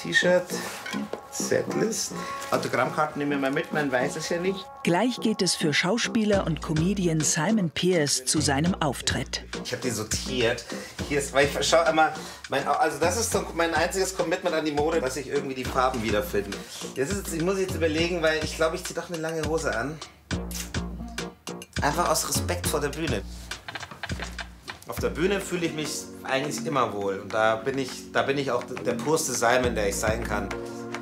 T-Shirt, Setlist. Autogrammkarten nehmen wir mal mit, man weiß es ja nicht. Gleich geht es für Schauspieler und Comedian Simon Pearce zu seinem Auftritt. Ich habe die sortiert. Hier ist, weil ich schau immer, also das ist so mein einziges Commitment an die Mode, dass ich irgendwie die Farben wiederfinde. Ich muss jetzt überlegen, weil ich glaube, ich ziehe doch eine lange Hose an. Einfach aus Respekt vor der Bühne. Auf der Bühne fühle ich mich eigentlich immer wohl. Und da bin ich auch der purste Simon, der ich sein kann.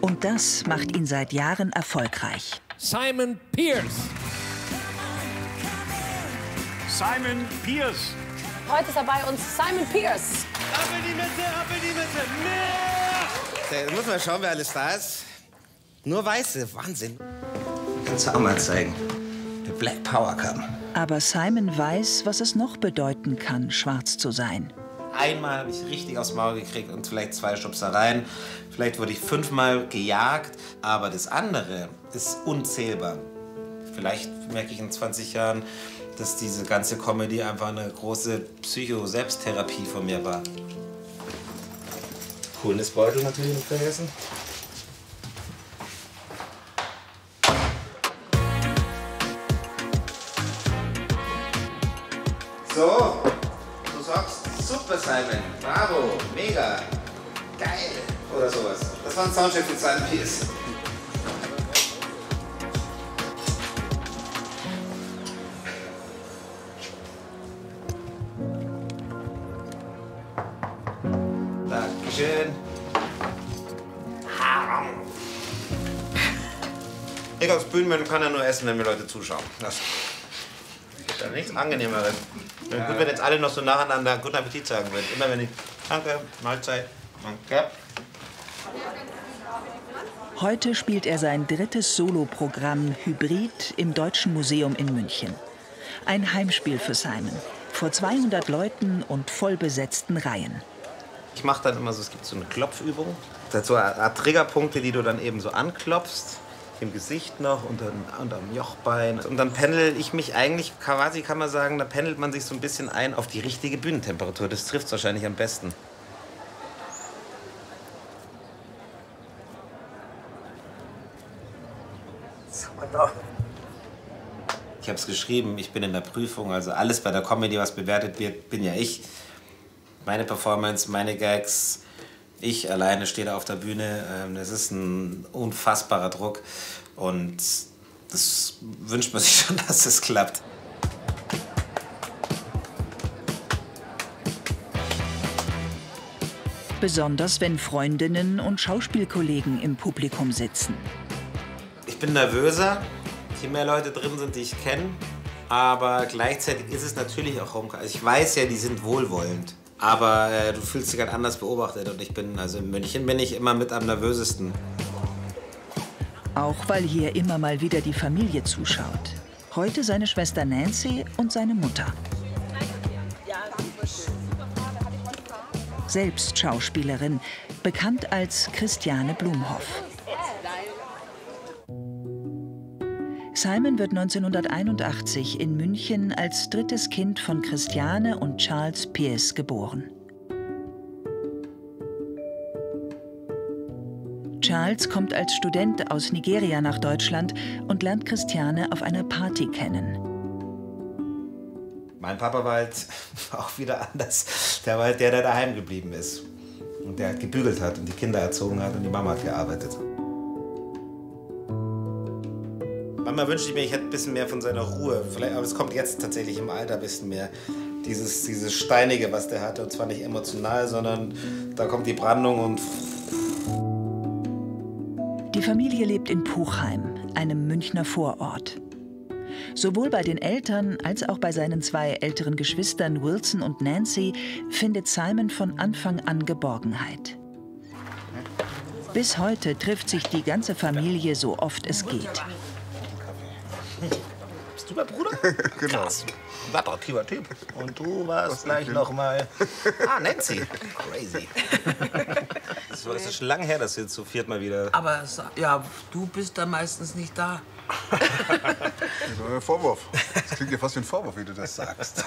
Und das macht ihn seit Jahren erfolgreich. Simon Pearce. Simon Pearce. Heute ist er bei uns, Simon Pearce. Ab in die Mitte, ab in die Mitte. Mehr! Da muss man schauen, wer alles da ist. Nur Weiße, Wahnsinn. Kannst du auch mal zeigen. Der Black Power kam. Aber Simon weiß, was es noch bedeuten kann, schwarz zu sein. Einmal habe ich richtig aufs Maul gekriegt und vielleicht 2 Schubsereien. Vielleicht wurde ich 5-mal gejagt. Aber das andere ist unzählbar. Vielleicht merke ich in 20 Jahren, dass diese ganze Comedy einfach eine große Psycho-Selbsttherapie von mir war. Coolness-Beutel natürlich nicht vergessen. So, du sagst super, Simon. Bravo, mega, geil oder sowas. Das war ein Soundcheck für Simon Pearce. Dankeschön. Ich als Bühnenmann kann ja nur essen, wenn mir Leute zuschauen. Das gibt ja nichts Angenehmeres. Ja. Gut, wenn jetzt alle noch so nacheinander guten Appetit sagen würden. Immer wenn ich, danke, Mahlzeit, danke. Heute spielt er sein 3. Soloprogramm Hybrid im Deutschen Museum in München. Ein Heimspiel für Simon. Vor 200 Leuten und vollbesetzten Reihen. Ich mache dann immer so, es gibt so eine Klopfübung. Das hat so eine Art Triggerpunkte, die du dann eben so anklopfst. Im Gesicht noch, unterm Jochbein. Und dann pendel ich mich eigentlich, quasi kann man sagen, da pendelt man sich so ein bisschen ein auf die richtige Bühnentemperatur. Das trifft es wahrscheinlich am besten. Ich habe es geschrieben, ich bin in der Prüfung, also alles bei der Comedy, was bewertet wird, bin ja ich. Meine Performance, meine Gags, ich alleine stehe da auf der Bühne. Das ist ein unfassbarer Druck und das wünscht man sich schon, dass es klappt. Besonders wenn Freundinnen und Schauspielkollegen im Publikum sitzen. Ich bin nervöser, je mehr Leute drin sind, die ich kenne. Aber gleichzeitig ist es natürlich auch Homecoming. Also ich weiß ja, die sind wohlwollend. Aber du fühlst dich halt anders beobachtet. Und also in München bin ich immer mit am nervösesten. Auch weil hier immer mal wieder die Familie zuschaut. Heute seine Schwester Nancy und seine Mutter. Selbst Schauspielerin, bekannt als Christiane Blumhoff. Simon wird 1981 in München als 3. Kind von Christiane und Charles Pearce geboren. Charles kommt als Student aus Nigeria nach Deutschland und lernt Christiane auf einer Party kennen. Mein Papa war halt auch wieder anders. Der war halt der daheim geblieben ist. Und der gebügelt hat und die Kinder erzogen hat und die Mama hat gearbeitet. Manchmal wünschte ich mir, ich hätte ein bisschen mehr von seiner Ruhe. Vielleicht, aber es kommt jetzt tatsächlich im Alter ein bisschen mehr. Dieses Steinige, was der hatte. Und zwar nicht emotional, sondern da kommt die Brandung und... Die Familie lebt in Puchheim, einem Münchner Vorort. Sowohl bei den Eltern als auch bei seinen 2 älteren Geschwistern Wilson und Nancy findet Simon von Anfang an Geborgenheit. Bis heute trifft sich die ganze Familie so oft es geht. Bist du mein Bruder? Genau. Krass. Ein attraktiver Typ. Und du warst gleich noch mal... Ah, Nancy. Crazy. Das ist schon lange her, dass wir jetzt zu viert mal wieder... Aber ja, du bist da meistens nicht da. Das war ein Vorwurf. Das klingt ja fast wie ein Vorwurf, wie du das sagst.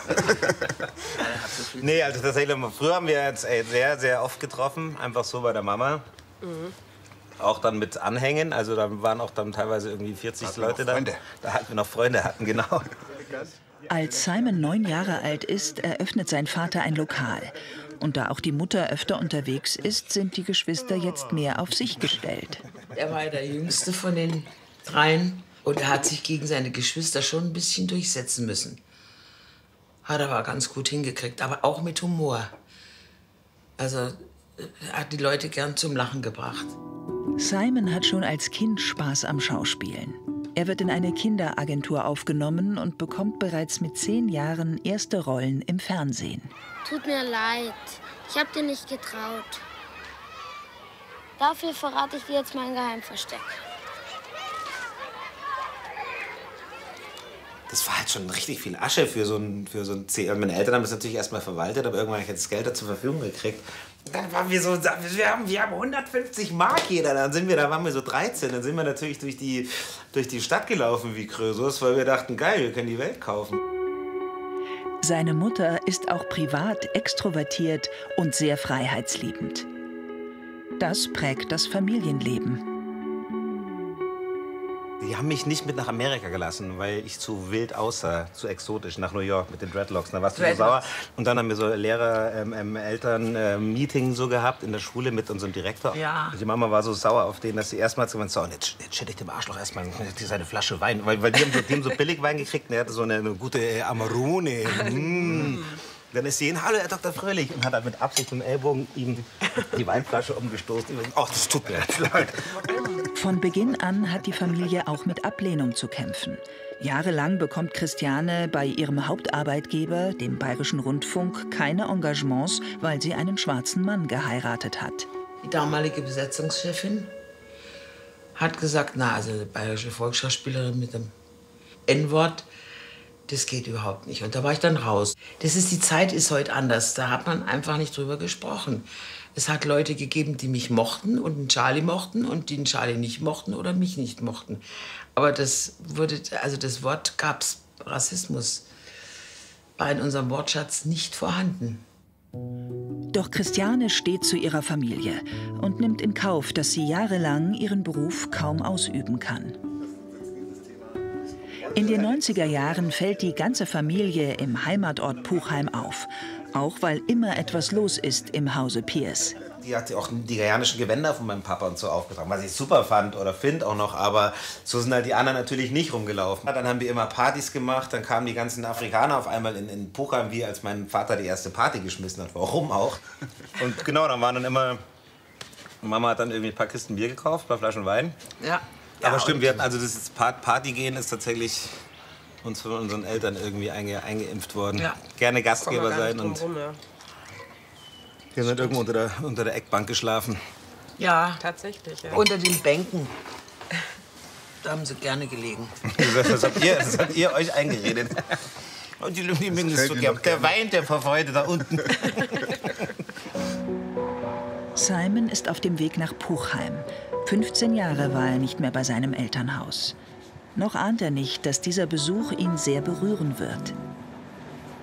Nee, also tatsächlich, früher haben wir jetzt sehr, sehr oft getroffen. Einfach so bei der Mama. Auch dann mit Anhängen, also da waren auch dann teilweise irgendwie 40 Leute da. Da hatten wir noch Freunde, genau. Als Simon 9 Jahre alt ist, eröffnet sein Vater ein Lokal. Und da auch die Mutter öfter unterwegs ist, sind die Geschwister jetzt mehr auf sich gestellt. Er war ja der Jüngste von den dreien und er hat sich gegen seine Geschwister schon ein bisschen durchsetzen müssen. Hat er aber ganz gut hingekriegt, aber auch mit Humor. Also er hat die Leute gern zum Lachen gebracht. Simon hat schon als Kind Spaß am Schauspielen. Er wird in eine Kinderagentur aufgenommen und bekommt bereits mit 10 Jahren erste Rollen im Fernsehen. Tut mir leid, ich hab dir nicht getraut. Dafür verrate ich dir jetzt mein Geheimversteck. Das war halt schon richtig viel Asche für so ein C. Meine Eltern haben das natürlich erstmal verwaltet, aber irgendwann habe ich das Geld da zur Verfügung gekriegt. Und dann waren wir so, wir haben 150 Mark jeder. Da waren wir so 13. Dann sind wir natürlich durch die Stadt gelaufen wie Krösus, weil wir dachten, geil, wir können die Welt kaufen. Seine Mutter ist auch privat extrovertiert und sehr freiheitsliebend. Das prägt das Familienleben. Die haben mich nicht mit nach Amerika gelassen, weil ich zu wild aussah, zu exotisch, nach New York mit den Dreadlocks. Da warst du so sauer. Und dann haben wir so Lehrer-Eltern-Meeting so gehabt in der Schule mit unserem Direktor. Ja. Und die Mama war so sauer auf den, dass sie erstmals gesagt hat, so, jetzt schütte ich dem Arschloch erstmal seine Flasche Wein. Weil die haben so Billigwein gekriegt und er hatte so eine gute Amarone. Dann ist sie hin, hallo, Herr Dr. Fröhlich. Und hat dann mit Absicht mit dem Ellbogen ihm die Weinflasche umgestoßen. Ach, das tut mir leid. Von Beginn an hat die Familie auch mit Ablehnung zu kämpfen. Jahrelang bekommt Christiane bei ihrem Hauptarbeitgeber, dem Bayerischen Rundfunk, keine Engagements, weil sie einen schwarzen Mann geheiratet hat. Die damalige Besetzungschefin hat gesagt, na, also eine bayerische Volksschauspielerin mit dem N-Wort, das geht überhaupt nicht. Und da war ich dann raus. Die Zeit ist heute anders. Da hat man einfach nicht drüber gesprochen. Es hat Leute gegeben, die mich mochten und einen Charlie mochten und die einen Charlie nicht mochten oder mich nicht mochten. Aber das Wort gab's, Rassismus, war in unserem Wortschatz nicht vorhanden. Doch Christiane steht zu ihrer Familie und nimmt in Kauf, dass sie jahrelang ihren Beruf kaum ausüben kann. In den 90er Jahren fällt die ganze Familie im Heimatort Puchheim auf. Auch weil immer etwas los ist im Hause Pierce. Die hat auch die nigerianischen Gewänder von meinem Papa und so aufgetragen, was ich super fand oder finde auch noch, aber so sind halt die anderen natürlich nicht rumgelaufen. Dann haben wir immer Partys gemacht, dann kamen die ganzen Afrikaner auf einmal in Puchheim, wie als mein Vater die erste Party geschmissen hat, warum auch. Und genau, dann waren dann immer, Mama hat dann irgendwie ein paar Kisten Bier gekauft, ein paar Flaschen Wein. Ja. Aber stimmt, wir hatten also das Party gehen ist tatsächlich uns von unseren Eltern irgendwie eingeimpft worden. Ja. Gerne Gastgeber sein und wir sind irgendwo unter der Eckbank geschlafen. Ja, Tatsächlich, ja. unter den Bänken. Da haben sie gerne gelegen. Das habt ihr euch eingeredet. Und die mögen das so gern. Der weint, der vor Freude da unten. Simon ist auf dem Weg nach Puchheim. 15 Jahre war er nicht mehr bei seinem Elternhaus. Noch ahnt er nicht, dass dieser Besuch ihn sehr berühren wird.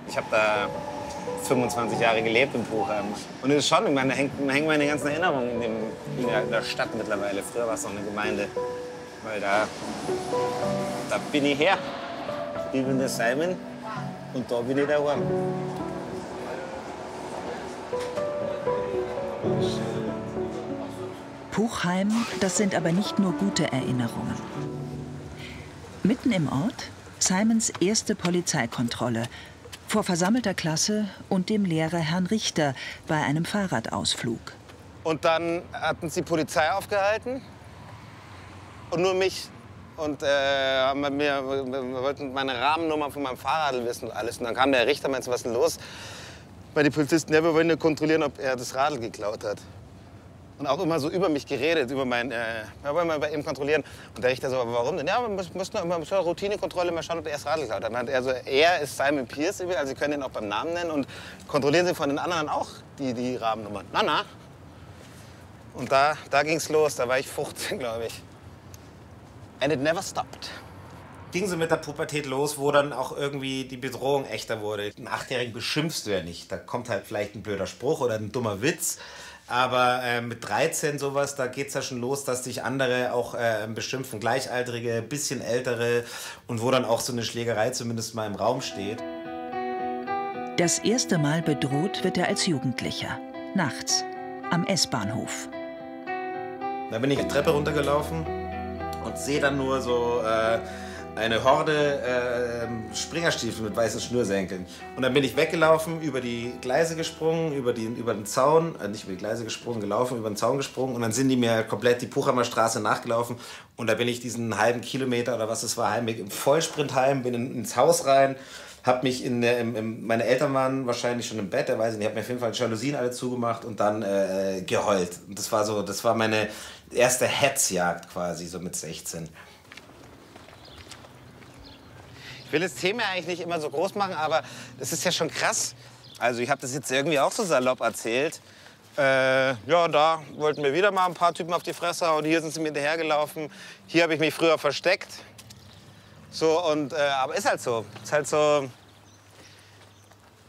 Ich habe da 25 Jahre gelebt in Puchheim. Und es ist schon, da hängen meine ganzen Erinnerungen in der Stadt mittlerweile. Früher war es noch eine Gemeinde. Weil da bin ich her. Ich bin der Simon und da bin ich daheim. Puchheim, das sind aber nicht nur gute Erinnerungen. Mitten im Ort Simons erste Polizeikontrolle vor versammelter Klasse und dem Lehrer Herrn Richter bei einem Fahrradausflug. Und dann hatten sie Polizei aufgehalten und nur mich. Und wir wollten meine Rahmennummer von meinem Fahrrad wissen und alles. Und dann kam der Richter, meinte, was ist denn los? Weil die Polizisten, ja, wir wollen nur kontrollieren, ob er das Radl geklaut hat. Und auch immer so über mich geredet, wir wollen mal bei ihm kontrollieren. Und der Richter so, aber warum denn? Ja, wir müssen eine Routinekontrolle mal schauen, ob er das Radl geklaut hat. Dann hat er so, er ist Simon Pierce, also Sie können ihn auch beim Namen nennen. Und kontrollieren Sie von den anderen auch die Rahmennummern. Na. Und da ging's los, da war ich 15, glaube ich. And it never stopped. Ging sie mit der Pubertät los, wo dann auch irgendwie die Bedrohung echter wurde. Einen 8-Jährigen beschimpfst du ja nicht. Da kommt halt vielleicht ein blöder Spruch oder ein dummer Witz. Aber mit 13 sowas, da geht es ja schon los, dass dich andere auch beschimpfen, Gleichaltrige, bisschen Ältere und wo dann auch so eine Schlägerei zumindest mal im Raum steht. Das erste Mal bedroht wird er als Jugendlicher. Nachts, am S-Bahnhof. Da bin ich die Treppe runtergelaufen und sehe dann nur so eine Horde Springerstiefel mit weißen Schnürsenkeln. Und dann bin ich weggelaufen, über die Gleise gesprungen, über den Zaun, nicht über die Gleise gesprungen, gelaufen, über den Zaun gesprungen. Und dann sind die mir komplett die Puchheimer Straße nachgelaufen. Und da bin ich diesen halben Kilometer oder was es war, heimweg im Vollsprint heim, bin ins Haus rein. Hab mich meine Eltern waren wahrscheinlich schon im Bett, ich habe mir auf jeden Fall die Jalousien alle zugemacht und dann geheult. Und das war meine erste Hetzjagd quasi, so mit 16. Ich will das Thema eigentlich nicht immer so groß machen, aber das ist ja schon krass. Also ich habe das jetzt irgendwie auch so salopp erzählt. Ja, da wollten mir wieder mal ein paar Typen auf die Fresse hauen. Hier sind sie mir hinterhergelaufen. Hier habe ich mich früher versteckt. So, aber ist halt so. Ist halt so,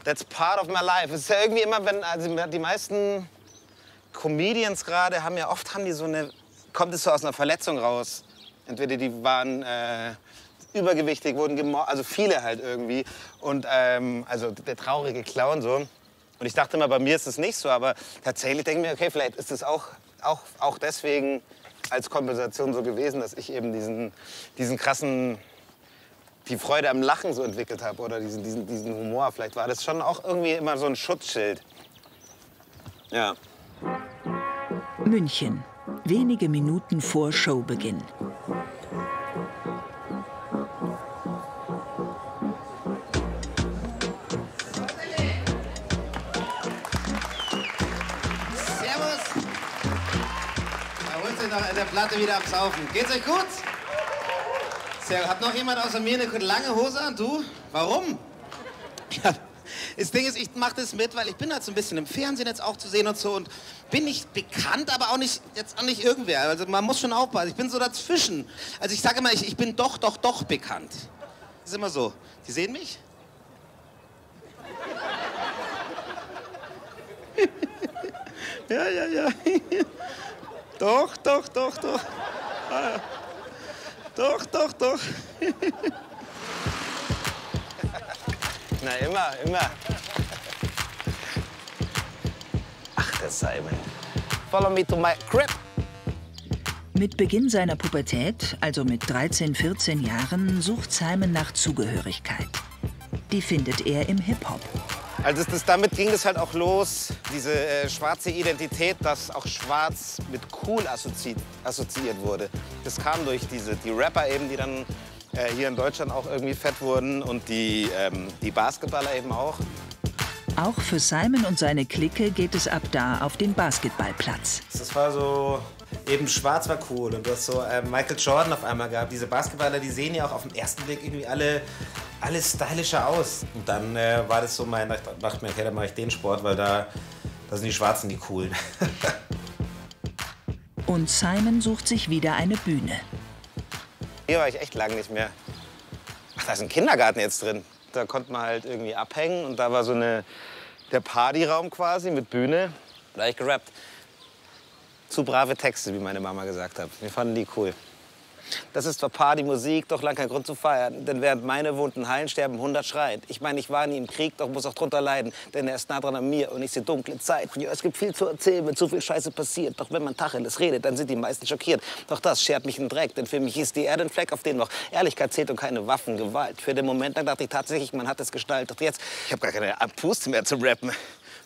that's part of my life. Es ist ja irgendwie immer, also die meisten Comedians gerade haben kommt es so aus einer Verletzung raus. Entweder die waren übergewichtig, wurden gemordet, also viele halt irgendwie. Und also der traurige Clown so. Und ich dachte immer, bei mir ist es nicht so, aber tatsächlich denke ich mir, okay, vielleicht ist es auch deswegen als Kompensation so gewesen, dass ich eben diesen krassen, die Freude am Lachen so entwickelt habe oder diesen Humor. Vielleicht war das schon auch irgendwie immer so ein Schutzschild. Ja. München, wenige Minuten vor Showbeginn. Servus! Da holt ihr noch in der Platte wieder am Saufen. Geht's euch gut? Hat noch jemand außer mir eine lange Hose an? Du? Warum? Ja, das Ding ist, ich mache das mit, weil ich bin halt so ein bisschen im Fernsehen jetzt auch zu sehen und so und bin nicht bekannt, aber auch nicht irgendwer. Also man muss schon aufpassen. Ich bin so dazwischen. Also ich sage immer, ich bin doch bekannt. Das ist immer so. Die sehen mich? Ja. Doch. Ah. Doch. Na, immer. Ach, der Simon. Follow me to my crib. Mit Beginn seiner Pubertät, also mit 13, 14 Jahren, sucht Simon nach Zugehörigkeit. Die findet er im Hip-Hop. Also damit ging es halt auch los, diese schwarze Identität, dass auch schwarz mit cool assoziiert wurde. Das kam durch die Rapper eben, die dann hier in Deutschland auch irgendwie fett wurden und die Basketballer eben auch. Auch für Simon und seine Clique geht es ab da auf den Basketballplatz. Das war so, eben schwarz war cool und du hast so Michael Jordan auf einmal gehabt. Diese Basketballer, die sehen ja auch auf den ersten Blick irgendwie alle stylischer aus. Und dann war das so da dachte ich mir, okay, dann mache ich den Sport, weil da sind die Schwarzen die coolen. Und Simon sucht sich wieder eine Bühne. Hier war ich echt lange nicht mehr. Ach, da ist ein Kindergarten jetzt drin. Da konnte man halt irgendwie abhängen und da war so der Partyraum quasi mit Bühne. Da habe ich gerappt. Zu brave Texte, wie meine Mama gesagt hat. Wir fanden die cool. Das ist zwar Partymusik, doch lang kein Grund zu feiern. Denn während meine Wunden heilen, sterben 100 schreiend. Ich meine, ich war nie im Krieg, doch muss auch drunter leiden. Denn er ist nah dran an mir und ich sehe dunkle Zeiten. Ja, es gibt viel zu erzählen, wenn zu viel Scheiße passiert. Doch wenn man Tacheles redet, dann sind die meisten schockiert. Doch das schert mich in Dreck, denn für mich ist die Erde ein Fleck, auf dem noch Ehrlichkeit zählt und keine Waffengewalt. Für den Moment lang dachte ich tatsächlich, man hat es gestaltet. Doch jetzt, ich habe gar keine Puste mehr zum Rappen.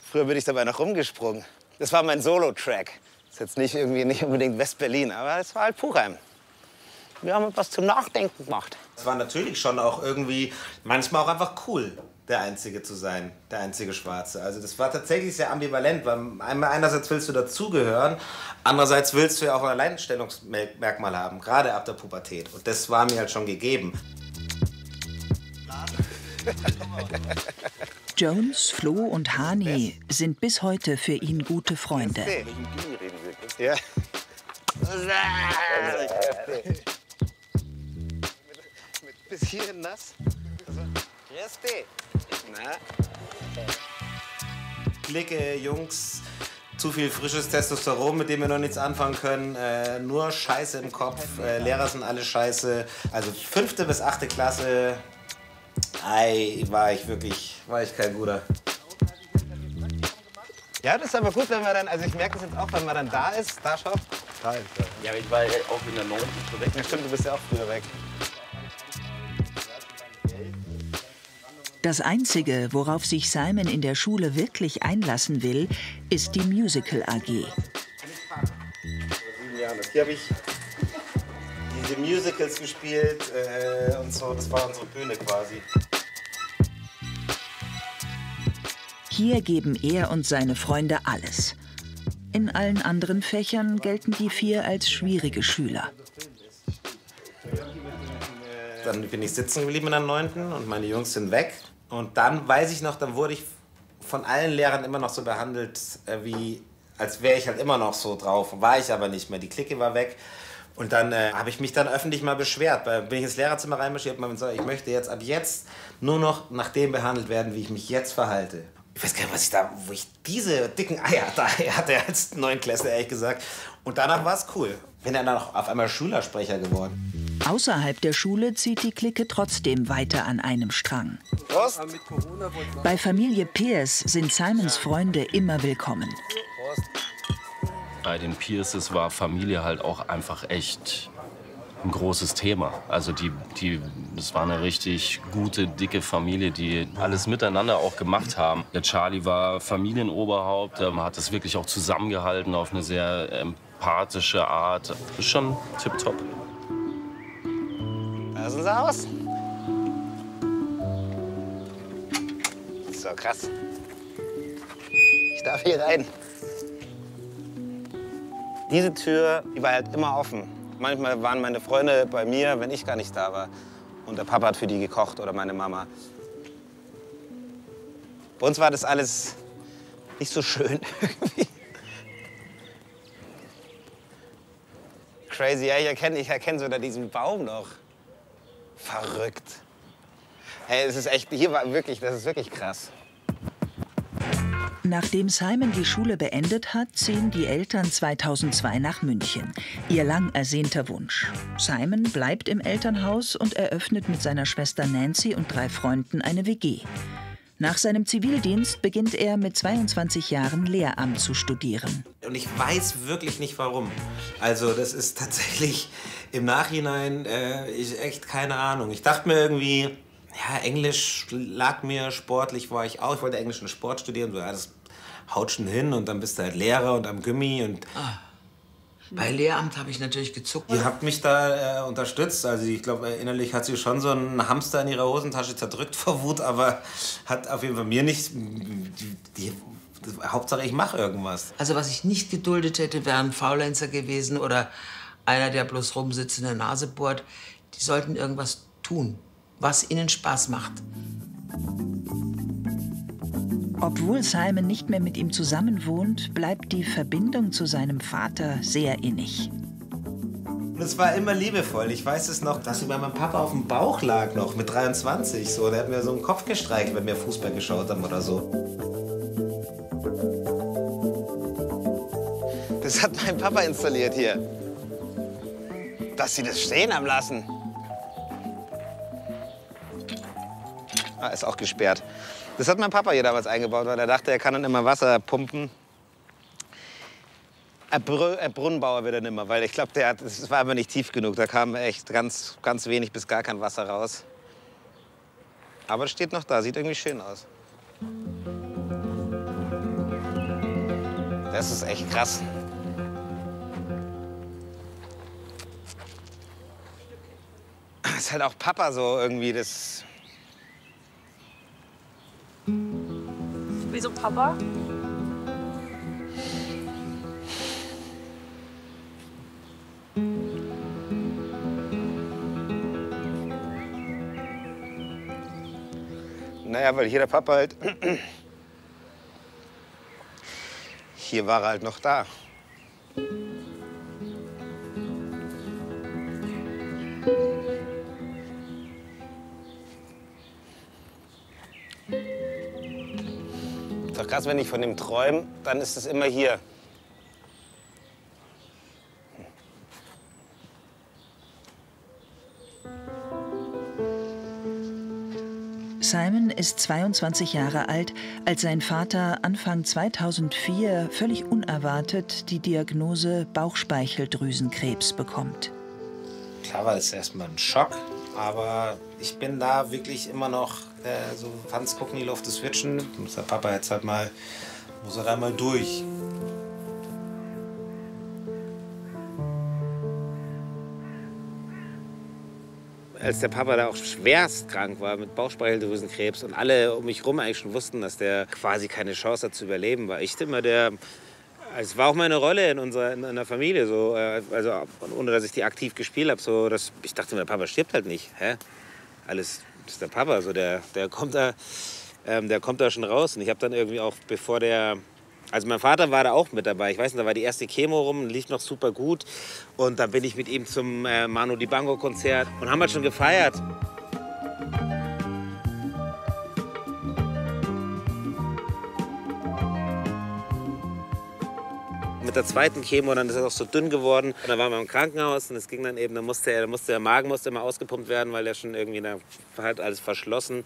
Früher bin ich dabei noch rumgesprungen. Das war mein Solo-Track. Das ist jetzt nicht unbedingt West-Berlin, aber es war halt Puchheim. Wir haben was zum Nachdenken gemacht. Es war natürlich schon auch irgendwie, manchmal auch einfach cool, der Einzige zu sein, der einzige Schwarze. Also das war tatsächlich sehr ambivalent, weil einerseits willst du dazugehören, andererseits willst du ja auch ein Alleinstellungsmerkmal haben, gerade ab der Pubertät. Und das war mir halt schon gegeben. Jones, Flo und Hani sind bis heute für ihn gute Freunde. Ja. Bis hierhin nass. Christi. Na? Clique, Jungs, zu viel frisches Testosteron, mit dem wir noch nichts anfangen können. Nur Scheiße im Kopf. Lehrer sind alle scheiße. Also 5. bis 8. Klasse war ich kein guter. Ja, das ist aber gut, wenn man dann, also ich merke das jetzt auch, wenn man dann da ist. Da, schau. Da ist er. Ja, aber ich war auch in der 9. so weg. Ja, stimmt, du bist ja auch früher weg. Das Einzige, worauf sich Simon in der Schule wirklich einlassen will, ist die Musical AG. Hier habe ich diese Musicals gespielt und so. Das war unsere Bühne quasi. Hier geben er und seine Freunde alles. In allen anderen Fächern gelten die 4 als schwierige Schüler. Dann bin ich sitzen geblieben in der 9. und meine Jungs sind weg. Und dann weiß ich noch, dann wurde ich von allen Lehrern immer noch so behandelt, als wäre ich halt immer noch so drauf. War ich aber nicht mehr. Die Clique war weg. Und dann habe ich mich dann öffentlich mal beschwert. Bin ich ins Lehrerzimmer reinmarschiert und gesagt, ich möchte jetzt ab jetzt nur noch nach dem behandelt werden, wie ich mich jetzt verhalte. Ich weiß gar nicht, wo ich diese dicken Eier hatte als Neunklässler, ehrlich gesagt. Und danach war es cool. Bin dann auch auf einmal Schülersprecher geworden. Außerhalb der Schule zieht die Clique trotzdem weiter an einem Strang. Prost. Bei Familie Pierce sind Simons Freunde immer willkommen. Bei den Pierces war Familie halt auch einfach echt ein großes Thema. Also das war eine richtig gute, dicke Familie, die alles miteinander auch gemacht haben. Der Charlie war Familienoberhaupt, man hat das wirklich auch zusammengehalten auf eine sehr empathische Art. Das ist schon tipptopp. Da sind sie aus. So, krass. Ich darf hier rein. Diese Tür, die war halt immer offen. Manchmal waren meine Freunde bei mir, wenn ich gar nicht da war. Und der Papa hat für die gekocht oder meine Mama. Bei uns war das alles nicht so schön irgendwie. Crazy, ja, ich erkenne sogar diesen Baum noch. Verrückt. Hey, es ist echt, das ist wirklich krass. Nachdem Simon die Schule beendet hat, ziehen die Eltern 2002 nach München. Ihr lang ersehnter Wunsch. Simon bleibt im Elternhaus und eröffnet mit seiner Schwester Nancy und 3 Freunden eine WG. Nach seinem Zivildienst beginnt er mit 22 Jahren Lehramt zu studieren. Und ich weiß wirklich nicht, warum. Also das ist tatsächlich im Nachhinein echt keine Ahnung. Ich dachte mir irgendwie, ja, Englisch lag mir, sportlich war ich auch. Ich wollte Englisch und Sport studieren. Ja, das haut schon hin und dann bist du halt Lehrer und am Gymi. Und Bei Lehramt habe ich natürlich gezuckt. ihr habt mich da unterstützt. Also ich glaube, innerlich hat sie schon so einen Hamster in ihrer Hosentasche zerdrückt vor Wut, aber hat auf jeden Fall mir nicht... Hauptsache, ich mache irgendwas. Also was ich nicht geduldet hätte, wären Faulenzer gewesen oder einer, der bloß rumsitzt in der Nase bohrt. Die sollten irgendwas tun, was ihnen Spaß macht. Obwohl Simon nicht mehr mit ihm zusammenwohnt, bleibt die Verbindung zu seinem Vater sehr innig. Und es war immer liebevoll. Ich weiß es noch, dass ich bei meinem Papa auf dem Bauch lag noch mit 23. So, der hat mir so einen Kopf gestreichelt, wenn wir Fußball geschaut haben oder so. Das hat mein Papa installiert hier. Dass sie das stehen haben lassen. Ah, ist auch gesperrt. Das hat mein Papa hier damals eingebaut, weil er dachte, er kann dann immer Wasser pumpen. Brunnenbauer wird er nimmer, weil ich glaube, das war einfach nicht tief genug. Da kam echt ganz wenig bis gar kein Wasser raus. Aber es steht noch da, sieht irgendwie schön aus. Das ist echt krass. Das ist halt auch Papa so irgendwie, das... Wieso Papa? Naja, weil hier der Papa halt... Hier war er halt noch da. Ist doch krass, wenn ich von dem träume, dann ist es immer hier. Simon ist 22 Jahre alt, als sein Vater Anfang 2004 völlig unerwartet die Diagnose Bauchspeicheldrüsenkrebs bekommt. Klar war das erstmal ein Schock, aber ich bin da wirklich immer noch so Hans gucken, die Luft switchen. Muss der Papa jetzt halt mal, muss er da mal durch. Als der Papa da auch schwerst krank war mit Bauchspeicheldrüsenkrebs und alle um mich herum eigentlich schon wussten, dass der quasi keine Chance hat zu überleben, war ich immer der. Es war auch meine Rolle in der Familie, so, also ohne dass ich die aktiv gespielt habe. So, ich dachte mir, der Papa stirbt halt nicht. Hä? Alles ist der Papa, so, der kommt da schon raus. Und ich habe dann irgendwie auch, also mein Vater war da auch mit dabei. Ich weiß nicht, da war die erste Chemo rum, lief noch super gut. Und dann bin ich mit ihm zum Manu Dibango-Konzert und haben halt schon gefeiert. Mit der zweiten Chemo, dann ist er auch so dünn geworden. Und dann waren wir im Krankenhaus und es ging dann eben, der Magen musste immer ausgepumpt werden, weil der schon irgendwie, da war halt alles verschlossen.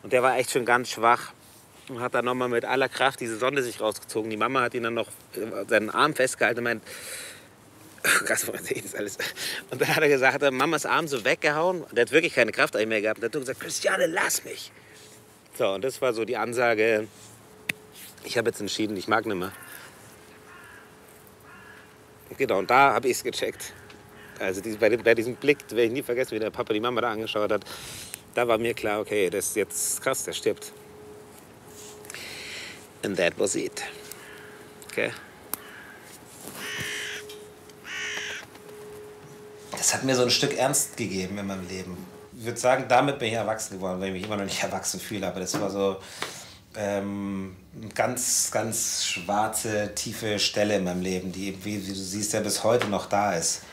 Und der war echt schon ganz schwach. Und hat dann nochmal mit aller Kraft diese Sonde sich rausgezogen. Die Mama hat ihn dann noch seinen Arm festgehalten und meint, krass, das alles. Und dann hat er gesagt, hat er Mamas Arm so weggehauen. Und der hat wirklich keine Kraft mehr gehabt. Und dann hat er gesagt, Christiane, lass mich. So, und das war so die Ansage, ich habe jetzt entschieden, ich mag nicht mehr. Genau, und da habe ich es gecheckt. Also bei diesem Blick, werde ich nie vergessen, wie der Papa die Mama da angeschaut hat. Da war mir klar, okay, das ist jetzt krass, der stirbt. And that was it. Okay. Das hat mir so ein Stück Ernst gegeben in meinem Leben. Ich würde sagen, damit bin ich erwachsen geworden, weil ich mich immer noch nicht erwachsen fühle. Aber das war so eine ganz, ganz schwarze, tiefe Stelle in meinem Leben, die, wie du siehst, ja bis heute noch da ist.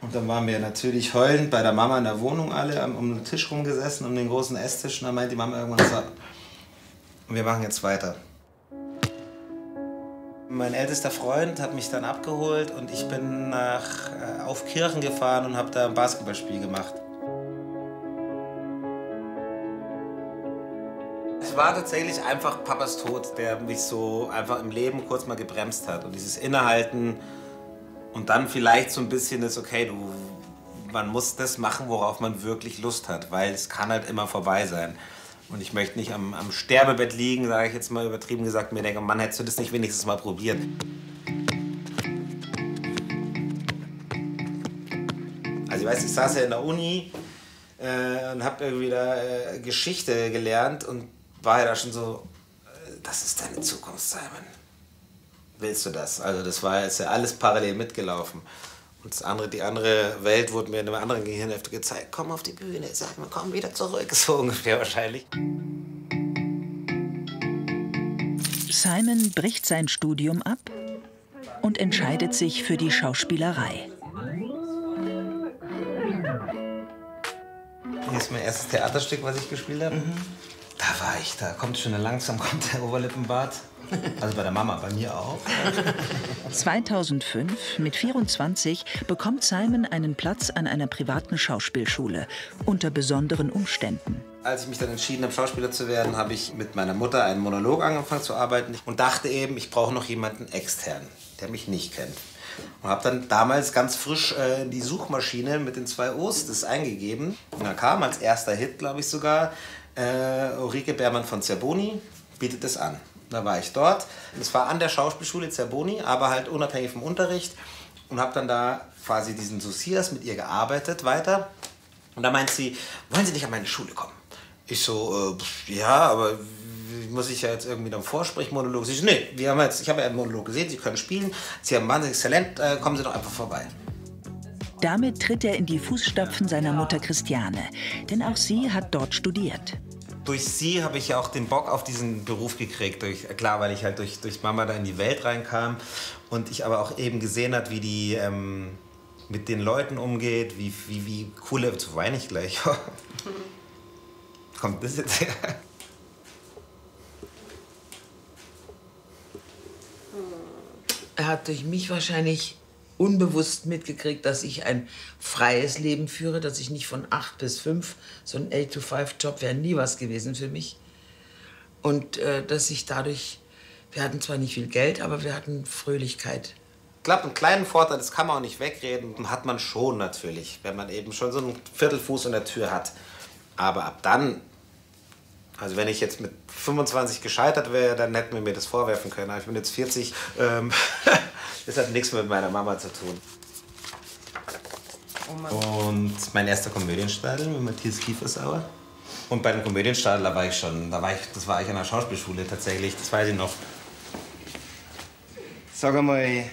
Und dann waren wir natürlich heulend bei der Mama in der Wohnung alle um den Tisch rumgesessen, um den großen Esstisch. Und dann meinte die Mama irgendwann so, wir machen jetzt weiter. Mein ältester Freund hat mich dann abgeholt und ich bin nach Aufkirchen gefahren und habe da ein Basketballspiel gemacht. Es war tatsächlich einfach Papas Tod, der mich so einfach im Leben kurz mal gebremst hat. Und dieses Innehalten und dann vielleicht so ein bisschen das, okay, man muss das machen, worauf man wirklich Lust hat, weil es kann halt immer vorbei sein. Und ich möchte nicht am Sterbebett liegen, sage ich jetzt mal übertrieben gesagt, mir denke, Mann, hättest du das nicht wenigstens mal probiert. Also ich weiß, ich saß ja in der Uni und habe irgendwie da Geschichte gelernt und war ja da schon so, das ist deine Zukunft, Simon. Willst du das? Also das war jetzt ja alles parallel mitgelaufen. Und die andere Welt wurde mir in einer anderen Gehirnhälfte gezeigt. Komm auf die Bühne, sag mal, komm wieder zurück. So ungefähr wahrscheinlich. Simon bricht sein Studium ab und entscheidet sich für die Schauspielerei. Hier ist mein erstes Theaterstück, was ich gespielt habe. Da kommt schon langsam der Oberlippenbart. Also bei der Mama, bei mir auch. 2005, mit 24, bekommt Simon einen Platz an einer privaten Schauspielschule, unter besonderen Umständen. Als ich mich dann entschieden habe, Schauspieler zu werden, habe ich mit meiner Mutter einen Monolog angefangen zu arbeiten und dachte eben, ich brauche noch jemanden extern, der mich nicht kennt. Und habe dann damals ganz frisch in die Suchmaschine mit den 2 O's das eingegeben. Und da kam als erster Hit, glaube ich sogar, Ulrike Beermann von Zerboni bietet es an. Da war ich dort. Das war an der Schauspielschule Zerboni, aber halt unabhängig vom Unterricht. Und habe dann da quasi diesen Dossiers mit ihr gearbeitet weiter. Und da meint sie, wollen Sie nicht an meine Schule kommen? Ich so, ja, aber muss ich ja jetzt irgendwie dann Vorsprechmonolog? Sie so, nee, ich habe ja einen Monolog gesehen, Sie können spielen, Sie haben wahnsinniges Talent, kommen Sie doch einfach vorbei. Damit tritt er in die Fußstapfen seiner Mutter Christiane, denn auch sie hat dort studiert. Durch sie habe ich ja auch den Bock auf diesen Beruf gekriegt. Klar, weil ich halt durch Mama da in die Welt reinkam und ich aber auch eben gesehen habe, wie die mit den Leuten umgeht, wie cool, so weine ich gleich. Kommt das jetzt her? Er hat durch mich wahrscheinlich unbewusst mitgekriegt, dass ich ein freies Leben führe, dass ich nicht von 8 bis 5, so ein 8-to-5-Job wäre nie was gewesen für mich. Und dass ich dadurch, wir hatten zwar nicht viel Geld, aber wir hatten Fröhlichkeit. Ich glaube, einen kleinen Vorteil, das kann man auch nicht wegreden, hat man schon natürlich, wenn man eben schon so einen Viertelfuß in der Tür hat. Aber ab dann, also wenn ich jetzt mit 25 gescheitert wäre, dann hätten wir mir das vorwerfen können. Aber ich bin jetzt 40, das hat nichts mit meiner Mama zu tun. Oh, und mein erster Komödienstadel mit Matthias Kiefersauer. Und bei dem Komödienstadel, das war ich an der Schauspielschule tatsächlich, das weiß ich noch. Sag einmal,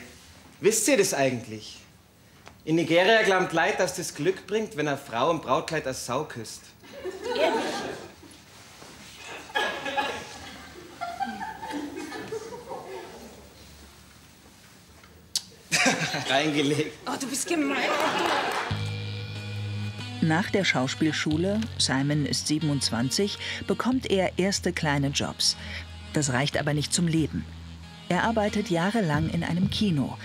wisst ihr das eigentlich? In Nigeria glauben die Leute, dass das Glück bringt, wenn eine Frau im Brautkleid als Sau küsst. Ehrlich? Reingelegt. Oh, du bist gemein. Nach der Schauspielschule, Simon ist 27, bekommt er erste kleine Jobs. Das reicht aber nicht zum Leben. Er arbeitet jahrelang in einem Kino,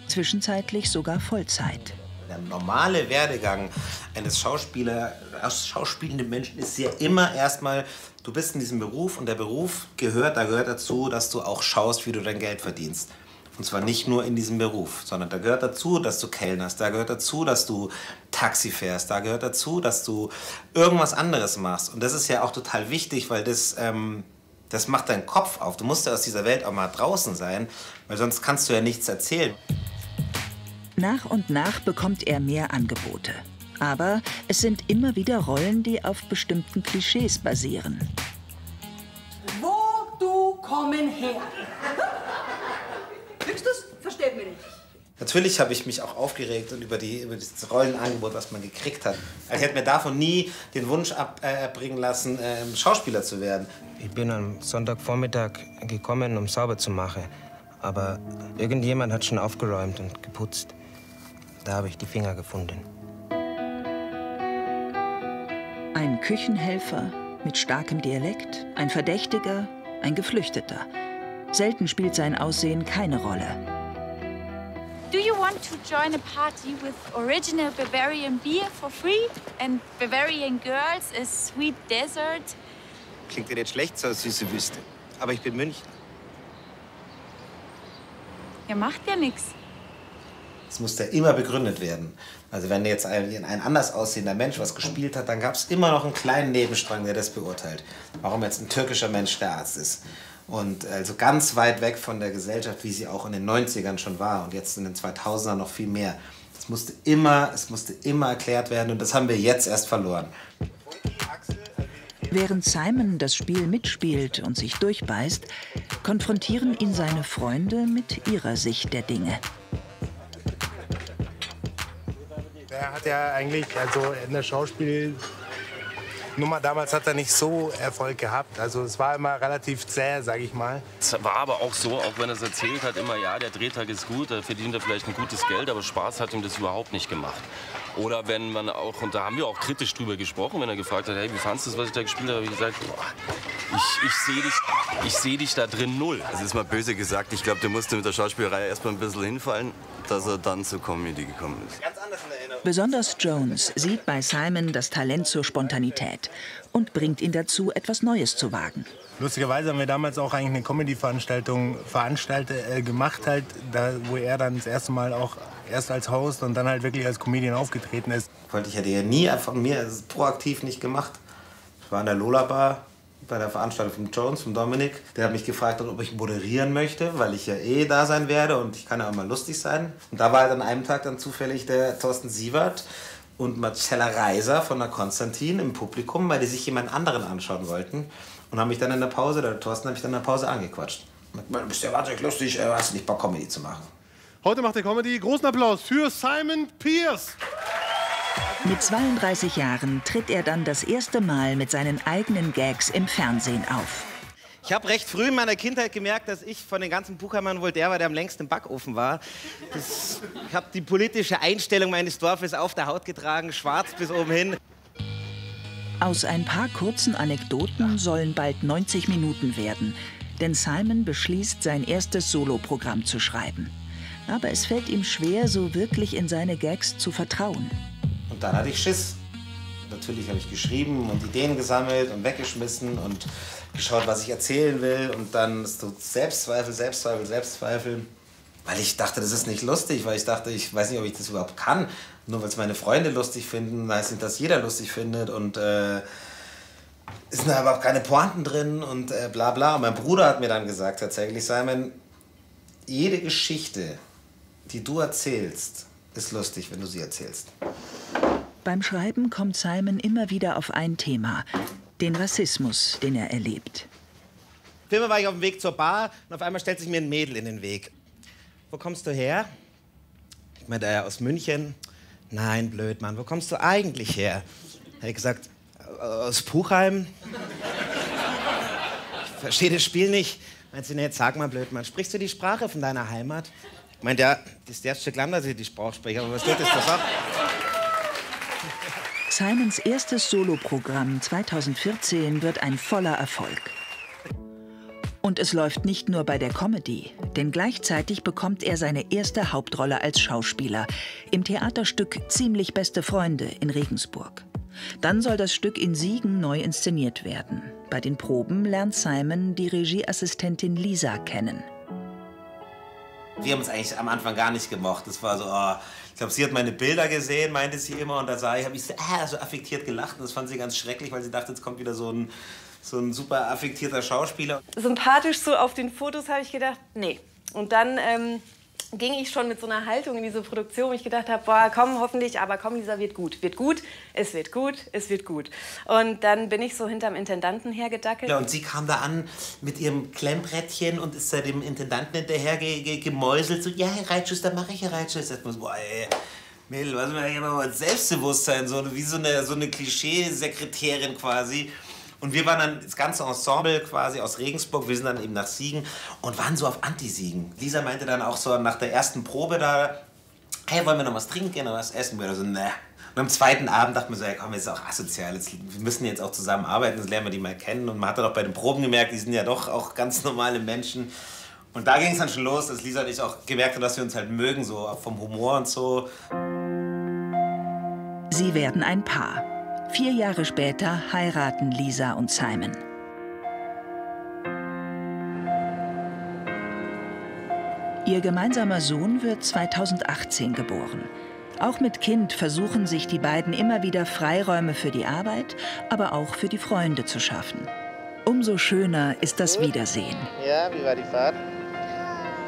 zwischenzeitlich sogar Vollzeit. Der normale Werdegang eines schauspielenden Menschen ist ja immer erstmal, du bist in diesem Beruf und der Beruf gehört dazu, dass du auch schaust, wie du dein Geld verdienst. Und zwar nicht nur in diesem Beruf, sondern da gehört dazu, dass du kellnerst, da gehört dazu, dass du Taxi fährst, da gehört dazu, dass du irgendwas anderes machst. Und das ist ja auch total wichtig, weil das macht deinen Kopf auf. Du musst ja aus dieser Welt auch mal draußen sein, weil sonst kannst du ja nichts erzählen. Nach und nach bekommt er mehr Angebote. Aber es sind immer wieder Rollen, die auf bestimmten Klischees basieren. Wo du kommen her? Höchstes versteht mich nicht. Natürlich habe ich mich auch aufgeregt und über dieses Rollenangebot, was man gekriegt hat. Also ich hätte mir davon nie den Wunsch abbringen lassen, Schauspieler zu werden. Ich bin am Sonntagvormittag gekommen, um sauber zu machen. Aber irgendjemand hat schon aufgeräumt und geputzt. Da habe ich die Finger gefunden. Ein Küchenhelfer mit starkem Dialekt, ein Verdächtiger, ein Geflüchteter. Selten spielt sein Aussehen keine Rolle. Do you want to join a party with original Bavarian beer for free and Bavarian girls a sweet dessert? Klingt dir nicht schlecht, so eine süße Wüste. Aber ich bin Münchner. Ja, macht ja nichts. Es musste immer begründet werden. Also wenn jetzt ein anders aussehender Mensch was gespielt hat, dann gab es immer noch einen kleinen Nebenstrang, der das beurteilt. Warum jetzt ein türkischer Mensch der Arzt ist. Und also ganz weit weg von der Gesellschaft, wie sie auch in den 90ern schon war und jetzt in den 2000ern noch viel mehr. Es musste immer erklärt werden und das haben wir jetzt erst verloren. Während Simon das Spiel mitspielt und sich durchbeißt, konfrontieren ihn seine Freunde mit ihrer Sicht der Dinge. Er hat ja eigentlich, also in der Schauspielnummer damals hat er nicht so Erfolg gehabt. Also es war immer relativ zäh, sag ich mal. Es war aber auch so, auch wenn er es erzählt hat, immer, ja, der Drehtag ist gut, da verdient er vielleicht ein gutes Geld, aber Spaß hat ihm das überhaupt nicht gemacht. Oder wenn man auch, und da haben wir auch kritisch drüber gesprochen, wenn er gefragt hat, hey, wie fandest du das, was ich da gespielt habe, habe ich gesagt, boah, ich seh dich da drin null. Das ist mal böse gesagt, ich glaube, der musste mit der Schauspielerei erstmal ein bisschen hinfallen, dass er dann zur Comedy gekommen ist. Besonders Jones sieht bei Simon das Talent zur Spontanität und bringt ihn dazu, etwas Neues zu wagen. Lustigerweise haben wir damals auch eigentlich eine Comedy-Veranstaltung gemacht, halt, da, wo er dann das erste Mal auch erst als Host und dann halt wirklich als Comedian aufgetreten ist. Ich hätte ja nie von mir proaktiv nicht gemacht. Ich war in der Lola Bar bei der Veranstaltung von Jones, von Dominik. Der hat mich gefragt, ob ich moderieren möchte, weil ich ja eh da sein werde und ich kann ja auch mal lustig sein. Und da war halt an einem Tag dann zufällig der Thorsten Sievert und Marcella Reiser von der Konstantin im Publikum, weil die sich jemand anderen anschauen wollten. Und haben mich dann in der Pause, der Thorsten hat mich dann in der Pause angequatscht. Du bist ja wahnsinnig lustig, hast du nicht Bock, Comedy zu machen? Heute macht der Comedy. Großen Applaus für Simon Pierce. Mit 32 Jahren tritt er dann das erste Mal mit seinen eigenen Gags im Fernsehen auf. Ich habe recht früh in meiner Kindheit gemerkt, dass ich von den ganzen Buchheimern wohl der war, der am längsten im Backofen war. Ich habe die politische Einstellung meines Dorfes auf der Haut getragen, schwarz bis oben hin. Aus ein paar kurzen Anekdoten sollen bald 90 Minuten werden, denn Simon beschließt, sein erstes Soloprogramm zu schreiben. Aber es fällt ihm schwer, so wirklich in seine Gags zu vertrauen. Und dann hatte ich Schiss. Natürlich habe ich geschrieben und Ideen gesammelt und weggeschmissen und geschaut, was ich erzählen will. Und dann so Selbstzweifel. Weil ich dachte, das ist nicht lustig, weil ich dachte, ich weiß nicht, ob ich das überhaupt kann. Nur weil es meine Freunde lustig finden, heißt nicht, dass jeder lustig findet. Und ist da überhaupt keine Pointen drin und bla bla. Und mein Bruder hat mir dann gesagt, tatsächlich, Simon, jede Geschichte, die du erzählst, ist lustig, wenn du sie erzählst. Beim Schreiben kommt Simon immer wieder auf ein Thema, den Rassismus, den er erlebt. Immer war ich auf dem Weg zur Bar und auf einmal stellt sich mir ein Mädel in den Weg. Wo kommst du her? Ich meinte, aus München. Nein, blöd, Mann, wo kommst du eigentlich her? Habe ich gesagt, aus Puchheim. Ich verstehe das Spiel nicht. Meint sie, nee, jetzt sag mal, blöd, Mann, sprichst du die Sprache von deiner Heimat? Ich meinte, ja, das ist das erste Land, dass ich die Sprache spreche, aber was tut das doch? Simons erstes Soloprogramm 2014 wird ein voller Erfolg. Und es läuft nicht nur bei der Comedy, denn gleichzeitig bekommt er seine erste Hauptrolle als Schauspieler im Theaterstück Ziemlich beste Freunde in Regensburg. Dann soll das Stück in Siegen neu inszeniert werden. Bei den Proben lernt Simon die Regieassistentin Lisa kennen. Wir haben uns eigentlich am Anfang gar nicht gemocht. Das war so, ich glaube, sie hat meine Bilder gesehen, meinte sie immer. Und da habe ich so affektiert gelacht. Und das fand sie ganz schrecklich, weil sie dachte, jetzt kommt wieder so ein super affektierter Schauspieler. Sympathisch so auf den Fotos habe ich gedacht, nee. Und dann ging ich schon mit so einer Haltung in diese Produktion, wo ich gedacht habe, boah, komm, hoffentlich, aber komm, Lisa, wird gut, es wird gut. Und dann bin ich so hinterm Intendanten hergedackelt. Ja, und sie kam da an mit ihrem Klemmbrettchen und ist da dem Intendanten hinterher gemäuselt. So, ja, Herr Reitschuster, mach ich, Herr Reitschuster. Ich dachte mir so, boah, ey, Mädel, was ist denn mal Selbstbewusstsein, wie so eine Klischee-Sekretärin quasi. Und wir waren dann das ganze Ensemble quasi aus Regensburg, wir sind dann eben nach Siegen und waren so auf Anti-Siegen. Lisa meinte dann auch so nach der ersten Probe da, hey, wollen wir noch was trinken gehen oder was essen? Wir so, ne. Und am zweiten Abend dachten wir so, ja komm, jetzt ist auch asozial, wir müssen jetzt auch zusammen arbeiten, jetzt lernen wir die mal kennen. Und man hat dann auch bei den Proben gemerkt, die sind ja doch auch ganz normale Menschen. Und da ging es dann schon los, dass Lisa und ich auch gemerkt haben, dass wir uns halt mögen, so vom Humor und so. Sie werden ein Paar. 4 Jahre später heiraten Lisa und Simon. Ihr gemeinsamer Sohn wird 2018 geboren. Auch mit Kind versuchen sich die beiden immer wieder Freiräume für die Arbeit, aber auch für die Freunde zu schaffen. Umso schöner ist das Wiedersehen. Ja, wie war die Fahrt?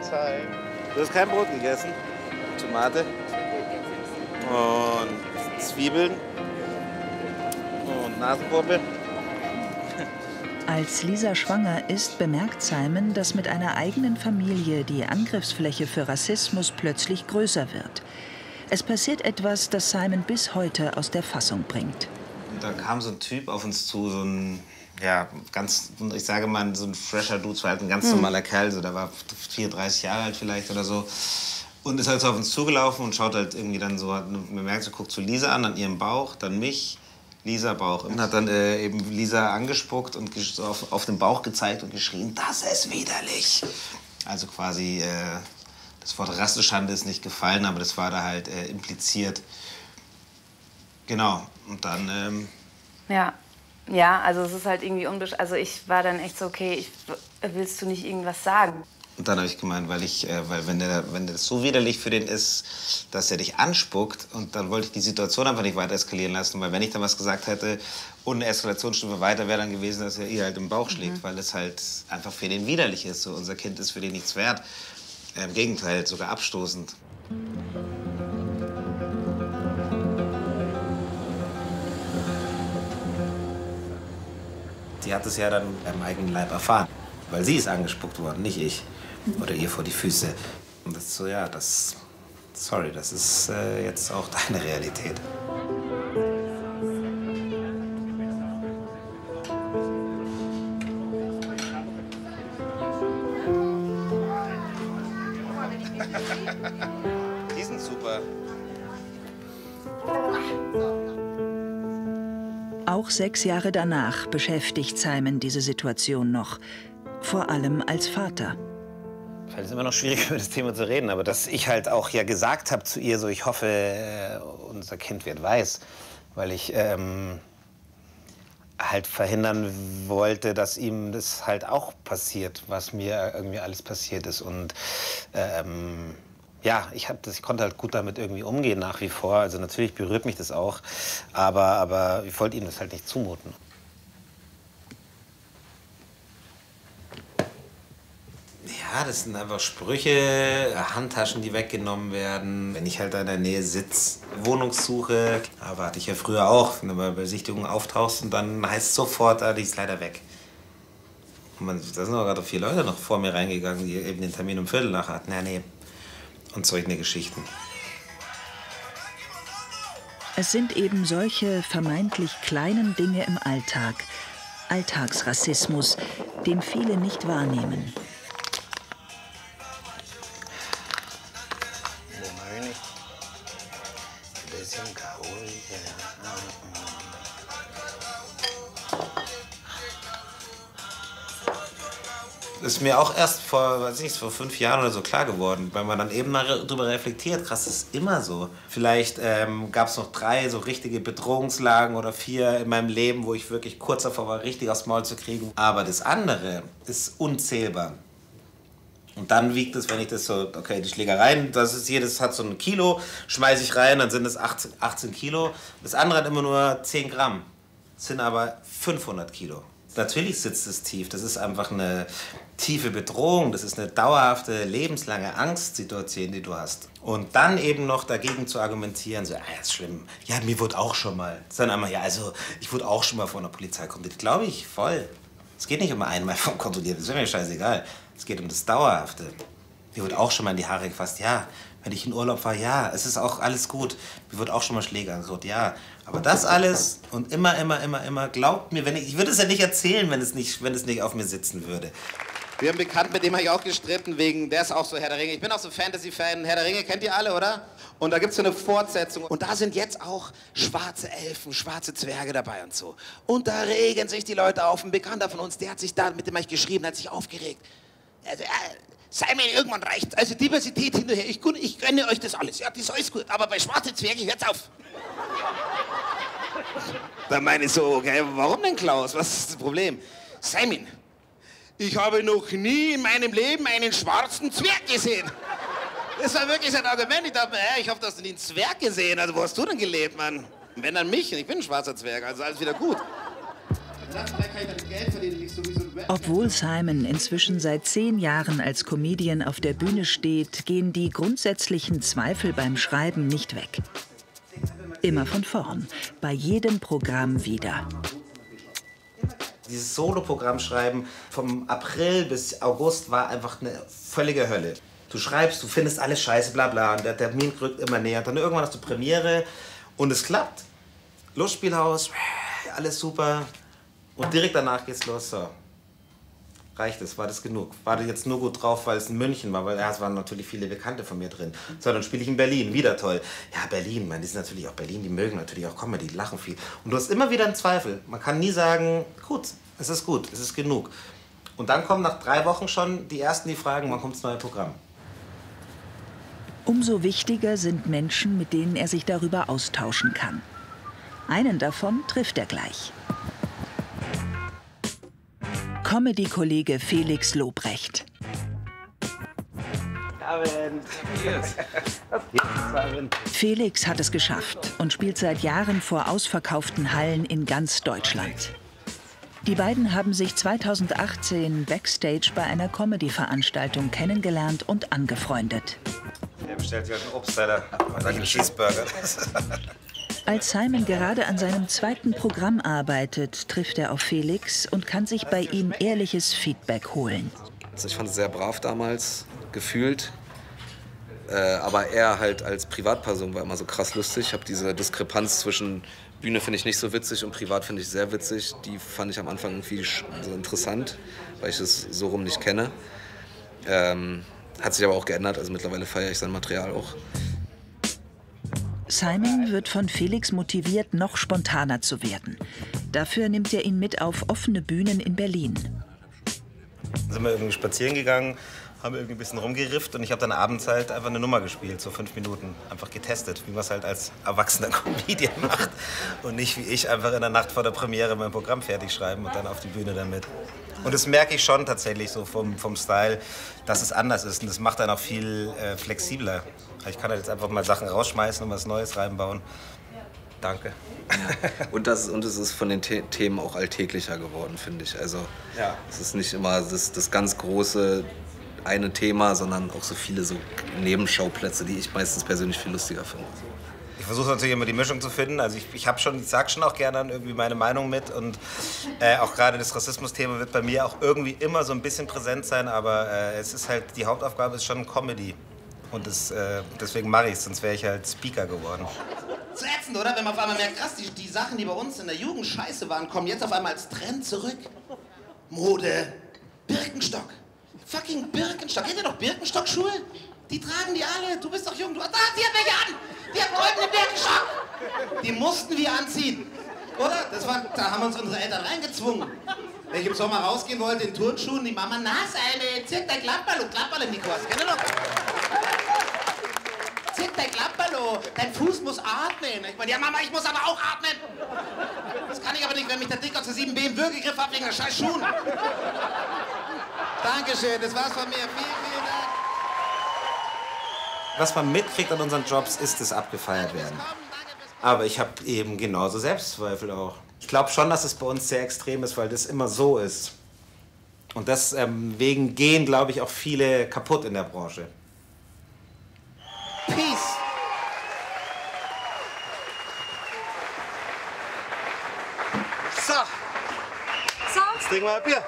Toll. Du hast kein Brot gegessen? Tomate? Und Zwiebeln? Und Nasenpuppe. Als Lisa schwanger ist, bemerkt Simon, dass mit einer eigenen Familie die Angriffsfläche für Rassismus plötzlich größer wird. Es passiert etwas, das Simon bis heute aus der Fassung bringt. Und da kam so ein Typ auf uns zu, so ein, ja, ganz, ich sage mal, so ein fresher Dude, so halt ein ganz normaler Kerl, so, der war 34 Jahre alt vielleicht oder so. Und ist halt so auf uns zugelaufen und schaut halt irgendwie dann so, man merkt so, guckt so Lisa an ihrem Bauch, dann mich. Lisa Bauch. Und hat dann eben Lisa angespuckt und auf den Bauch gezeigt und geschrien, das ist widerlich. Also quasi, das Wort Rassenschande ist nicht gefallen, aber das war da halt impliziert. Genau, und dann... Ja, also es ist halt irgendwie also ich war dann echt so, okay, willst du nicht irgendwas sagen? Und dann habe ich gemeint, weil wenn das so widerlich für den ist, dass er dich anspuckt, und dann wollte ich die Situation einfach nicht weiter eskalieren lassen, weil wenn ich dann was gesagt hätte und eine Eskalationsstufe weiter wäre dann gewesen, dass er ihr halt im Bauch schlägt, weil es halt einfach für den widerlich ist. So, unser Kind ist für den nichts wert. Im Gegenteil, sogar abstoßend. Die hat es ja dann beim eigenen Leib erfahren, weil sie ist angespuckt worden, nicht ich. Oder ihr vor die Füße. Und das ist so, ja, sorry, das ist jetzt auch deine Realität. Die sind super. Auch 6 Jahre danach beschäftigt Simon diese Situation noch. Vor allem als Vater. Fällt es immer noch schwierig, über das Thema zu reden, aber dass ich halt auch ja gesagt habe zu ihr, so ich hoffe, unser Kind wird weiß, weil ich halt verhindern wollte, dass ihm das halt auch passiert, was mir irgendwie alles passiert ist. Und ja, ich konnte halt gut damit irgendwie umgehen nach wie vor. Also natürlich berührt mich das auch, aber ich wollte ihm das halt nicht zumuten. Ja, das sind einfach Sprüche, Handtaschen, die weggenommen werden. Wenn ich halt da in der Nähe sitze, Wohnungssuche, aber hatte ich ja früher auch, wenn du bei Besichtigungen auftauchst und dann heißt es sofort, die ist leider weg. Und da sind auch gerade 4 Leute noch vor mir reingegangen, die eben den Termin um Viertel nach hatten. Ja, nee. Und solche Geschichten. Es sind eben solche vermeintlich kleinen Dinge im Alltag, Alltagsrassismus, den viele nicht wahrnehmen. Das ist mir auch erst vor 5 Jahren oder so klar geworden, weil man dann eben mal darüber reflektiert, krass, das ist immer so. Vielleicht gab es noch 3 so richtige Bedrohungslagen oder 4 in meinem Leben, wo ich wirklich kurz davor war, richtig aufs Maul zu kriegen. Aber das andere ist unzählbar. Und dann wiegt es, wenn ich das so, okay, die Schlägereien, das hat so 1 Kilo, schmeiße ich rein, dann sind es 18 Kilo. Das andere hat immer nur 10 Gramm, das sind aber 500 Kilo. Natürlich sitzt es tief, das ist einfach eine tiefe Bedrohung, das ist eine dauerhafte, lebenslange Angstsituation, die du hast. Und dann eben noch dagegen zu argumentieren, so, ist schlimm, ja, mir wurde auch schon mal. Sondern einmal, ja, also, ich wurde auch schon mal von der Polizei kontrolliert. Glaube ich, voll. Es geht nicht um einmal vom Kontrollieren, das ist mir scheißegal. Es geht um das Dauerhafte. Mir wurde auch schon mal in die Haare gefasst, ja. Wenn ich in Urlaub war, ja, es ist auch alles gut. Mir wird auch schon mal Schläge angedroht, ja. Aber das alles und immer, glaubt mir, ich würde es ja nicht erzählen, wenn es nicht auf mir sitzen würde. Wir haben einen Bekannten, mit dem habe ich auch gestritten, der ist auch so Herr der Ringe. Ich bin auch so Fantasy-Fan. Herr der Ringe kennt ihr alle, oder? Und da gibt es so eine Fortsetzung. Und da sind jetzt auch schwarze Elfen, schwarze Zwerge dabei und so. Und da regen sich die Leute auf. Ein Bekannter von uns, der hat sich da, mit dem habe ich geschrieben, hat sich aufgeregt. Also, Simon, irgendwann reicht's. Also Diversität hinterher. Ich gönne euch das alles. Ja, das ist alles gut. Aber bei schwarzen Zwergen hört's auf. Da meine ich so, okay, warum denn, Klaus? Was ist das Problem? Simon, ich habe noch nie in meinem Leben einen schwarzen Zwerg gesehen. Das war wirklich sein Argument. Ich dachte mir, ich hoffe, du hast nie einen Zwerg gesehen. Also wo hast du denn gelebt, Mann? Wenn dann mich. Ich bin ein schwarzer Zwerg, also alles wieder gut. Obwohl Simon inzwischen seit 10 Jahren als Comedian auf der Bühne steht, gehen die grundsätzlichen Zweifel beim Schreiben nicht weg. Immer von vorn, bei jedem Programm wieder. Dieses Solo-Programm schreiben vom April bis August war einfach eine völlige Hölle. Du schreibst, du findest alles scheiße, bla bla, und der Termin rückt immer näher. Dann irgendwann hast du Premiere und es klappt. Lustspielhaus, alles super. Und direkt danach geht's los. So. Reicht es? War das genug? War das jetzt nur gut drauf, weil es in München war? Weil es waren natürlich viele Bekannte von mir drin. So, dann spiele ich in Berlin. Wieder toll. Ja, Berlin, man, die sind natürlich auch Berlin, die mögen natürlich auch Comedy, die lachen viel. Und du hast immer wieder einen Zweifel. Man kann nie sagen, gut, es ist genug. Und dann kommen nach 3 Wochen schon die Ersten, die fragen, wann kommt das neue Programm? Umso wichtiger sind Menschen, mit denen er sich darüber austauschen kann. Einen davon trifft er gleich. Comedy-Kollege Felix Lobrecht. Felix hat es geschafft und spielt seit Jahren vor ausverkauften Hallen in ganz Deutschland. Die beiden haben sich 2018 backstage bei einer Comedy-Veranstaltung kennengelernt und angefreundet. Er bestellt sich einen Obstteller und einen Cheeseburger. Als Simon gerade an seinem 2. Programm arbeitet, trifft er auf Felix und kann sich bei ihm ehrliches Feedback holen. Also ich fand es sehr brav damals, gefühlt. Aber er halt als Privatperson war immer so krass lustig. Ich habe diese Diskrepanz zwischen Bühne finde ich nicht so witzig und privat finde ich sehr witzig. Die fand ich am Anfang irgendwie so interessant, weil ich es so rum nicht kenne. Hat sich aber auch geändert, also mittlerweile feiere ich sein Material auch. Simon wird von Felix motiviert, noch spontaner zu werden. Dafür nimmt er ihn mit auf offene Bühnen in Berlin. Sind wir irgendwie spazieren gegangen, haben irgendwie ein bisschen rumgerifft und ich habe dann abends halt einfach eine Nummer gespielt, so 5 Minuten, einfach getestet, wie man es halt als erwachsener Comedian macht und nicht wie ich einfach in der Nacht vor der Premiere mein Programm fertig schreiben und dann auf die Bühne damit. Und das merke ich schon tatsächlich so vom Style, dass es anders ist und das macht dann auch viel flexibler. Ich kann halt jetzt einfach mal Sachen rausschmeißen und was Neues reinbauen. Danke. Ja. Und es ist von den Themen auch alltäglicher geworden, finde ich. Also ja. Es ist nicht immer das ganz große eine Thema, sondern auch so viele so Nebenschauplätze, die ich meistens persönlich viel lustiger finde. Ich versuche natürlich immer die Mischung zu finden. Also ich sage schon auch gerne dann irgendwie meine Meinung mit und auch gerade das Rassismus-Thema wird bei mir auch irgendwie immer so ein bisschen präsent sein, aber es ist halt, die Hauptaufgabe ist schon Comedy und deswegen mache ich es, sonst wäre ich halt Speaker geworden. Zu ätzend, oder? Wenn man auf einmal merkt, krass, die Sachen, die bei uns in der Jugend scheiße waren, kommen jetzt auf einmal als Trend zurück. Mode, Birkenstock. Fucking Birkenstock. Kennt ihr doch Birkenstock-Schuhe? Die tragen die alle. Du bist doch jung. Die hat welche an. Die hat goldene Birkenstock. Die mussten wir anziehen. Oder? Da haben uns unsere Eltern reingezwungen. Wenn ich im Sommer rausgehen wollte in Turnschuhen, die Mama, nass, Alter, zirk dein Klapperl, Nikos. Kennt ihr doch? Zirk dein Klapperl, dein Fuß muss atmen. Ich meine, ja Mama, ich muss aber auch atmen. Das kann ich aber nicht, wenn mich der Dick aus der 7B im Würgegriff hat wegen der scheiß Schuhen. Dankeschön, das war's von mir. Vielen Dank. Was man mitkriegt an unseren Jobs, ist das Abgefeiert werden. Aber ich habe eben genauso Selbstzweifel auch. Ich glaube schon, dass es bei uns sehr extrem ist, weil das immer so ist. Und deswegen gehen, glaube ich, auch viele kaputt in der Branche. Peace. So. Jetzt trinken wir ein Bier.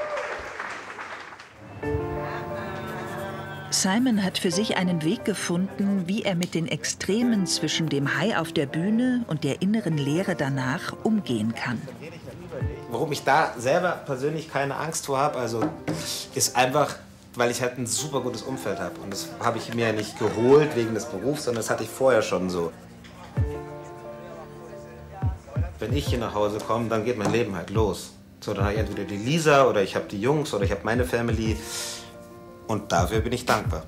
Simon hat für sich einen Weg gefunden, wie er mit den Extremen zwischen dem High auf der Bühne und der inneren Leere danach umgehen kann. Warum ich da selber persönlich keine Angst vor habe, also ist einfach, weil ich halt ein super gutes Umfeld habe. Und das habe ich mir nicht geholt wegen des Berufs, sondern das hatte ich vorher schon so. Wenn ich hier nach Hause komme, dann geht mein Leben halt los. So, dann habe ich entweder die Lisa oder ich habe die Jungs oder ich habe meine Family. Und dafür bin ich dankbar.